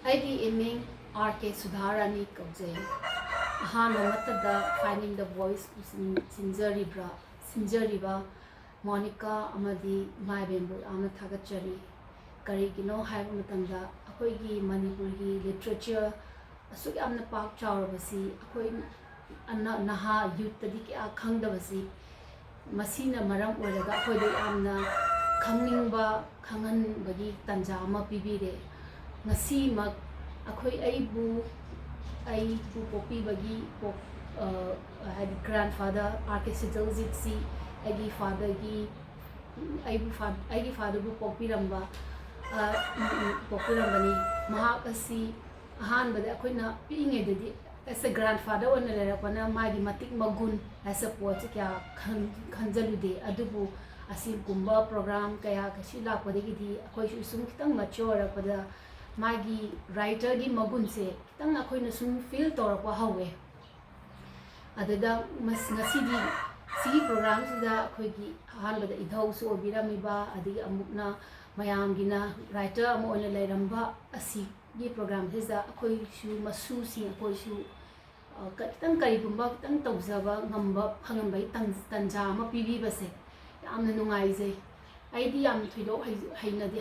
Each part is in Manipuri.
ꯑꯩꯒꯤ ꯏꯃꯤꯡ R.K. ꯁꯨꯙꯥꯔꯥꯅꯤ ꯀꯧꯖꯩ ꯑꯍꯥꯟꯕ ꯃꯇꯝꯗ ꯐꯥꯏꯟꯗꯤꯡ ꯗ ꯚꯣꯏꯁ ꯁꯤꯟꯖꯔꯤꯕ ꯃꯣꯅꯤꯀꯥ ꯑꯃꯗꯤ ꯏꯃꯥꯏꯕꯦꯟꯕꯨ ꯌꯥꯝꯅ ꯊꯥꯒꯠꯆꯔꯤ ꯀꯔꯤꯒꯤꯅꯣ ꯍꯥꯏꯕ ꯃꯇꯝꯗ ꯑꯩꯈꯣꯏꯒꯤ ꯃꯅꯤꯄꯨꯔꯒꯤ ꯂꯤꯇꯔꯦꯆꯔ ꯑꯁꯨꯛ ꯌꯥꯝꯅ ꯄꯥꯛ ꯆꯥꯎꯔꯕꯁꯤ ꯑꯩꯈꯣꯏ ꯅꯍꯥ ꯌꯨꯠꯇꯗꯤ ꯀꯌꯥ ꯈꯪꯗꯕꯁꯤ ꯃꯁꯤꯅ ꯃꯔꯝ ꯑꯣꯏꯔꯒ ꯑꯩꯈꯣꯏꯗ ꯌꯥꯝꯅ ꯈꯪꯅꯤꯡꯕ ꯈꯪꯍꯟꯕꯒꯤ ꯇꯥꯟꯖꯥ ꯑꯃ ꯄꯤꯕꯤꯔꯦ ꯉꯁꯤꯃꯛ ꯑꯩꯕꯨ ꯄꯣꯛꯄꯤꯕꯒꯤ ꯍꯥꯏꯗꯤ ꯒ꯭ꯔꯥꯟꯐꯥꯗꯔ R.K. ꯁꯤꯇꯜꯖꯤꯠꯁꯤ ꯑꯩꯒꯤ ꯐꯥꯗꯔꯕꯨ ꯄꯣꯛꯄꯤꯔꯝꯕꯅꯤ ꯃꯍꯥꯛ ꯑꯁꯤ ꯑꯍꯥꯟꯕꯗ ꯑꯩꯈꯣꯏꯅ ꯄꯤꯛꯏꯉꯩꯗꯗꯤ ꯑꯦꯁ ꯑꯦ ꯒ꯭ꯔꯥꯟꯐꯥꯗꯔ ꯑꯣꯏꯅ ꯂꯩꯔꯛꯄꯅ ꯃꯥꯒꯤ ꯃꯇꯤꯛ ꯃꯒꯨꯟ ꯑꯦꯁ ꯑꯦ ꯄꯣꯠꯁꯤ ꯀꯌꯥ ꯈꯟꯖꯜꯂꯨꯗꯦ ꯑꯗꯨꯕꯨ ꯑꯁꯤꯒꯨꯝꯕ ꯄ꯭ꯔꯣꯒ꯭ꯔꯥꯝ ꯀꯌꯥ ꯀꯩꯁꯤ ꯂꯥꯛꯄꯗꯒꯤꯗꯤ ꯑꯩꯈꯣꯏꯁꯨ ꯁꯨꯝ ꯈꯤꯇꯪ ꯃꯦꯆ꯭ꯌꯣꯔ ꯑꯣꯏꯔꯛꯄꯗ ꯃꯥꯒꯤ ꯔꯥꯏꯇꯔꯒꯤ ꯃꯒꯨꯟꯁꯦ ꯈꯤꯇꯪ ꯑꯩꯈꯣꯏꯅ ꯁꯨꯝ ꯐꯤꯜ ꯇꯧꯔꯛꯄ ꯍꯧꯋꯦ ꯑꯗꯨꯗ ꯉꯁꯤꯗꯤ ꯁꯤꯒꯤ ꯄ꯭ꯔꯣꯒ꯭ꯔꯥꯝꯁꯤꯗ ꯑꯩꯈꯣꯏꯒꯤ ꯑꯍꯥꯟꯕꯗ ꯏꯙꯧꯁꯨ ꯑꯣꯏꯕꯤꯔꯝꯃꯤꯕ ꯑꯗꯒꯤ ꯑꯃꯨꯛꯅ ꯃꯌꯥꯝꯒꯤꯅ ꯔꯥꯏꯇꯔ ꯑꯃ ꯑꯣꯏꯅ ꯂꯩꯔꯝꯕ ꯑꯁꯤꯒꯤ ꯄ꯭ꯔꯣꯒ꯭ꯔꯥꯝꯁꯤꯗ ꯑꯩꯈꯣꯏꯁꯨ ꯃꯁꯨꯁꯤꯡ ꯑꯩꯈꯣꯏꯁꯨ ꯈꯤꯇꯪ ꯀꯔꯤꯒꯨꯝꯕ ꯈꯤꯇꯪ ꯇꯧꯖꯕ ꯉꯝꯕ ꯐꯪꯍꯟꯕꯒꯤ ꯇꯟꯖꯥ ꯑꯃ ꯄꯤꯕꯤꯕꯁꯦ ꯌꯥꯝꯅ ꯅꯨꯡꯉꯥꯏꯖꯩ ꯑꯩꯗꯤ ꯌꯥꯝ ꯊꯣꯏꯗꯣꯛ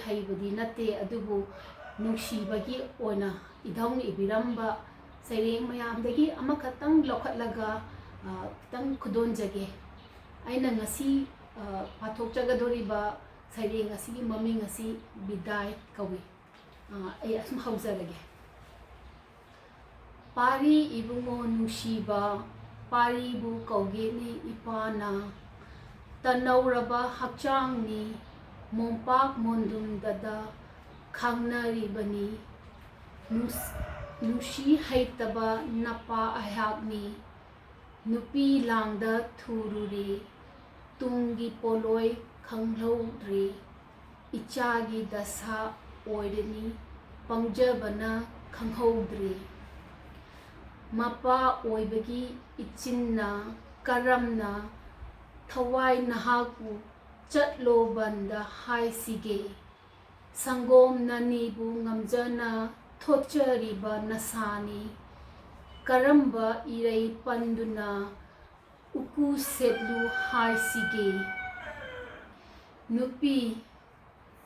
ꯍꯩꯕꯗꯤ ꯅꯠꯇꯦ ꯑꯗꯨꯕꯨ ꯅꯨꯡꯁꯤꯕꯒꯤ ꯑꯣꯏꯅ ꯏꯙꯧꯅ ꯏꯕꯤꯔꯝꯕ ꯁꯩꯔꯦꯡ ꯃꯌꯥꯝꯗꯒꯤ ꯑꯃꯈꯛꯇꯪ ꯂꯧꯈꯠꯂꯒ ꯈꯤꯇꯪ ꯈꯨꯗꯣꯟꯖꯒꯦ ꯑꯩꯅ ꯉꯁꯤ ꯄꯥꯊꯣꯛꯆꯒꯗꯧꯔꯤꯕ ꯁꯩꯔꯦꯡ ꯑꯁꯤꯒꯤ ꯃꯃꯤꯡ ꯑꯁꯤ ꯕꯤꯗꯥꯏ ꯀꯧꯏ ꯑꯩ ꯑꯁꯨꯝ ꯍꯧꯖꯔꯒꯦ ꯄꯥꯔꯤ ꯏꯕꯨꯡꯉꯣ ꯅꯨꯡꯁꯤꯕ ꯄꯥꯔꯤꯕꯨ ꯀꯧꯒꯦꯅꯤ ꯏꯄꯥꯅ ꯇꯅꯧꯔꯕ ꯍꯛꯆꯥꯡꯅꯤ ꯃꯣꯝꯄꯥꯛ ꯃꯣꯟꯗꯨꯝꯗꯗ ꯈꯪꯅꯔꯤꯕꯅꯤ ꯅꯨꯡꯁꯤ ꯍꯩꯇꯕ ꯅꯄꯥ ꯑꯩꯍꯥꯛꯅꯤ ꯅꯨꯄꯤ ꯂꯥꯡꯗ ꯊꯨꯔꯨꯔꯤ ꯇꯨꯡꯒꯤ ꯄꯣꯂꯣꯏ ꯈꯪꯍꯧꯗ꯭ꯔꯤ ꯏꯆꯥꯒꯤ ꯗꯁꯥ ꯑꯣꯏꯔꯅꯤ ꯄꯪꯖꯕꯅ ꯈꯪꯍꯧꯗ꯭ꯔꯤ ꯃꯄꯥ ꯑꯣꯏꯕꯒꯤ ꯏꯆꯤꯟꯅ ꯀꯔꯝꯅ ꯊꯋꯥꯏ ꯅꯍꯥꯛꯄꯨ ꯆꯠꯂꯣ ꯕꯟꯗ ꯍꯥꯏꯁꯤꯒꯦ ꯁꯪꯒꯣꯝ ꯅꯅꯤꯕꯨ ꯉꯝꯖꯅ ꯊꯣꯠꯆꯔꯤꯕ ꯅꯁꯥꯅꯤ ꯀꯔꯝꯕ ꯏꯔꯩ ꯄꯟꯗꯨꯅ ꯎꯀꯨ ꯁꯦꯠꯂꯨ ꯍꯥꯏꯁꯤꯒꯦ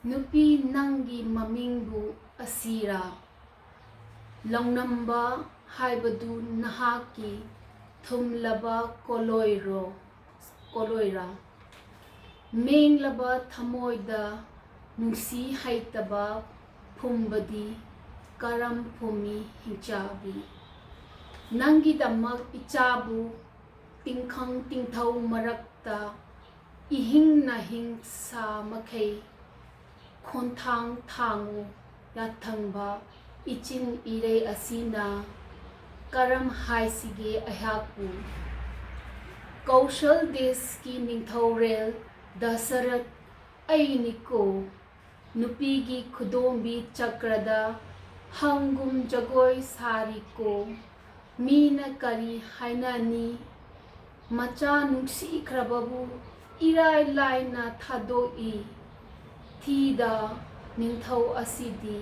ꯅꯨꯄꯤ ꯅꯪꯒꯤ ꯃꯃꯤꯡꯕꯨ ꯑꯁꯤꯔꯥ ꯂꯧꯅꯝꯕ ꯍꯥꯏꯕꯗꯨ ꯅꯍꯥꯛꯀꯤ ꯊꯨꯝꯂꯕ ꯀꯣꯂꯣꯏꯔꯥ ꯃꯦꯡꯂꯕ ꯊꯃꯣꯏꯗ ꯅꯨꯡꯁꯤ ꯍꯩꯇꯕ ꯐꯨꯝꯕꯗꯤ ꯀꯔꯝ ꯐꯨꯝꯃꯤ ꯍꯤꯡꯆꯥꯕꯤ ꯅꯪꯒꯤꯗꯃꯛ ꯏꯆꯥꯕꯨ ꯇꯤꯡꯈꯪ ꯇꯤꯡꯊꯧ ꯃꯔꯛꯇꯏꯍꯤꯡ ꯅꯥꯍꯤꯡ ꯁꯥ ꯃꯈꯩ ꯈꯣꯟꯊꯥꯡ ꯊꯥꯡꯉꯨ ꯌꯥꯊꯪꯕ ꯏꯆꯤꯟ ꯏꯔꯩ ꯑꯁꯤꯅ ꯀꯔꯝ ꯍꯥꯏꯁꯤꯒꯦ ꯑꯩꯍꯥꯛꯄꯨ ꯀꯧꯁꯜ ꯗꯦꯁꯀꯤ ꯅꯤꯡꯊꯧꯔꯦꯜ ꯗꯁꯔꯊ ꯑꯩꯅꯤꯀꯣ ꯅꯨꯄꯤꯒꯤ ꯈꯨꯗꯣꯝꯕꯤ ꯆꯀ꯭ꯔꯗ ꯍꯪꯒꯨꯝ ꯖꯒꯣꯏ ꯁꯥꯔꯤꯀꯣ ꯃꯤꯅ ꯀꯔꯤ ꯍꯥꯏꯅꯅꯤ ꯃꯆꯥ ꯅꯨꯡꯁꯤꯈ꯭ꯔꯕꯕꯨ ꯏꯔꯥꯏ ꯂꯥꯏꯅ ꯊꯥꯗꯣꯛꯏ ꯊꯤꯗ ꯅꯤꯡꯊꯧ ꯑꯁꯤꯗꯤ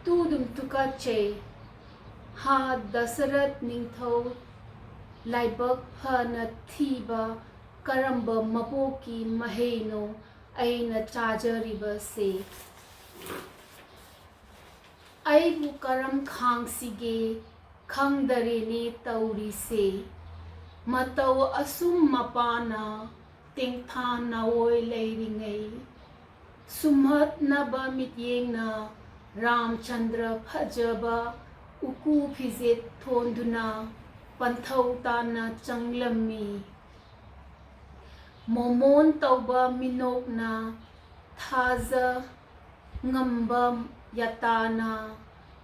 ꯇꯨꯗꯨꯝ ꯇꯨꯀꯠꯆꯩ ꯍꯥ ꯗꯁꯔꯊ ꯅꯤꯡꯊꯧ ꯂꯥꯏꯕꯛ ꯐꯅ ꯊꯤꯕ ꯀꯔꯝꯕ ꯃꯄꯣꯛꯀꯤ ꯃꯍꯩꯅꯣ ꯑꯩꯅ ꯆꯥꯖꯔꯤꯕꯁꯦ ꯑꯩꯕꯨ ꯀꯔꯝ ꯈꯥꯡꯁꯤꯒꯦ ꯈꯪꯗꯔꯦꯅꯦ ꯇꯧꯔꯤꯁꯦ ꯃꯇꯧ ꯑꯁꯨꯝ ꯃꯄꯥꯅ ꯇꯦꯡꯊꯥ ꯅꯥꯑꯣꯏ ꯂꯩꯔꯤꯉꯩ ꯁꯨꯝꯍꯠꯅꯕ ꯃꯤꯠꯌꯦꯡꯅ ꯔꯥꯝꯆꯟꯗ꯭ꯔ ꯐꯖꯕ ꯎꯀꯨ ꯐꯤꯖꯦꯠ ꯊꯣꯟꯗꯨꯅ ꯄꯟꯊꯧ ꯇꯥꯅ ꯆꯪꯂꯝꯃꯤ ꯃꯣꯃꯣꯟ ꯇꯧꯕ ꯃꯤꯅꯣꯛꯅ ꯊꯥꯖ ꯉꯝꯕ ꯌꯥꯇꯥꯅ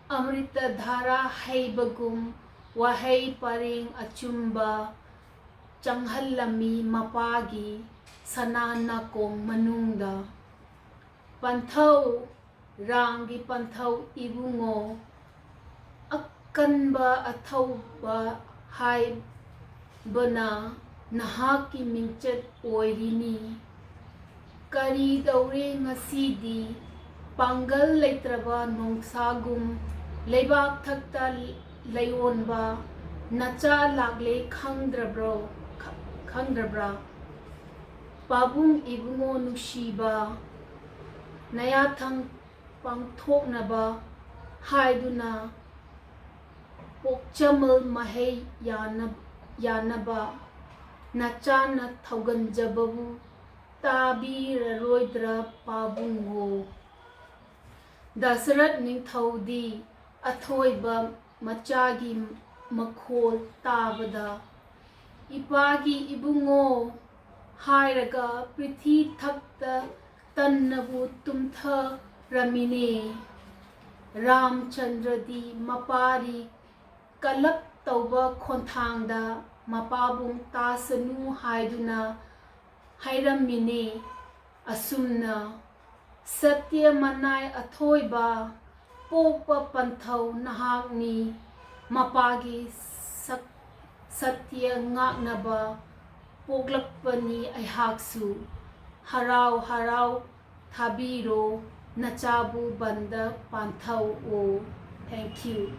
ꯑꯃ꯭ꯔꯤꯇ ꯙꯥꯔꯥ ꯍꯩꯕꯒꯨꯝ ꯋꯥꯍꯩ ꯄꯔꯦꯡ ꯑꯆꯨꯝꯕ ꯆꯪꯍꯜꯂꯝꯃꯤ ꯃꯄꯥꯒꯤ ꯁꯅꯥ ꯅꯥꯀꯣꯡ ꯃꯅꯨꯡꯗ ꯄꯟꯊꯧ ꯔꯥꯝꯒꯤ ꯄꯟꯊꯧ ꯏꯕꯨꯡꯉꯣ ꯑꯀꯟꯕ ꯑꯊꯧꯕ ꯍꯥꯏꯕꯅ ꯅꯍꯥꯛꯀꯤ ꯃꯤꯡꯆꯠ ꯑꯣꯏꯔꯤꯅꯤ ꯀꯔꯤꯗꯧꯔꯦ ꯉꯁꯤꯗꯤ ꯄꯥꯡꯒꯜ ꯂꯩꯇ꯭ꯔꯕ ꯅꯣꯡꯁꯥꯒꯨꯝ ꯂꯩꯕꯥꯛ ꯊꯛꯇ ꯂꯩꯑꯣꯟꯕ ꯅꯆꯥ ꯂꯥꯛꯂꯦ ꯈꯪꯗ꯭ꯔꯕ꯭ꯔꯥ ꯄꯥꯕꯨꯡ ꯏꯕꯨꯡꯉꯣ ꯅꯨꯡꯁꯤꯕ ꯅꯌꯥꯊꯪ ꯄꯥꯡꯊꯣꯛꯅꯕ ꯍꯥꯏꯗꯨꯅ ꯄꯣꯛꯆꯃꯜ ꯃꯍꯩ ꯌꯥꯅꯕ ꯅꯆꯥꯅ ꯊꯧꯒꯟꯖꯕꯕꯨ ꯇꯥꯕꯤꯔꯔꯣꯏꯗ꯭ꯔꯥ ꯄꯥꯕꯨꯡꯉꯣ ꯗꯁꯔꯊ ꯅꯤꯡꯊꯧꯗꯤ ꯑꯊꯣꯏꯕ ꯃꯆꯥꯒꯤ ꯃꯈꯣꯜ ꯇꯥꯕꯗ ꯏꯄꯥꯒꯤ ꯏꯕꯨꯡꯉꯣ ꯍꯥꯏꯔꯒ ꯄ꯭ꯔꯤꯊꯤ ꯊꯛꯇ ꯇꯟꯅꯕꯨ ꯇꯨꯝꯊꯔꯝꯃꯤꯅꯦ ꯔꯥꯝꯆꯟꯗ꯭ꯔꯗꯤ ꯃꯄꯥꯔꯤ ꯀꯂꯞ ꯇꯧꯕ ꯈꯣꯟꯊꯥꯡꯗ ꯃꯄꯥꯕꯨꯡ ꯇꯥꯁꯅꯨ ꯍꯥꯏꯗꯨꯅ ꯍꯥꯏꯔꯝꯃꯤꯅꯦ ꯑꯁꯨꯝꯅ ꯁꯇ꯭ꯌ ꯃꯅꯥꯏ ꯑꯊꯣꯏꯕ ꯄꯣꯛꯄ ꯄꯟꯊꯧ ꯅꯍꯥꯛꯅꯤ ꯃꯄꯥꯒꯤ ꯁꯇ꯭ꯌ ꯉꯥꯛꯅꯕ ꯄꯣꯛꯂꯛꯄꯅꯤ ꯑꯩꯍꯥꯛꯁꯨ ꯍꯔꯥꯎ ꯍꯔꯥꯎ ꯊꯥꯕꯤꯔꯣ ꯅꯆꯥꯕꯨ ꯕꯟꯗ ꯄꯥꯟꯊꯧꯑꯣ ꯊꯦꯡꯛ ꯌꯨ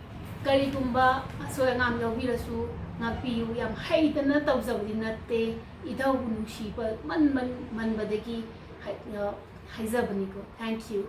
ꯀꯔꯤꯒꯨꯝꯕ ꯑꯁꯣꯏ ꯑꯉꯥꯝ ꯌꯥꯎꯕꯤꯔꯁꯨ ꯉꯥꯛꯄꯤꯌꯨ ꯌꯥꯝ ꯍꯩꯇꯅ ꯇꯧꯖꯕꯗꯤ ꯅꯠꯇꯦ ꯏꯙꯧꯕꯨ ꯅꯨꯡꯁꯤꯕ ꯃꯟꯕꯗꯒꯤ ꯍꯥꯏꯖꯕꯅꯤꯀꯣ ꯊꯦꯡꯛ ꯌꯨ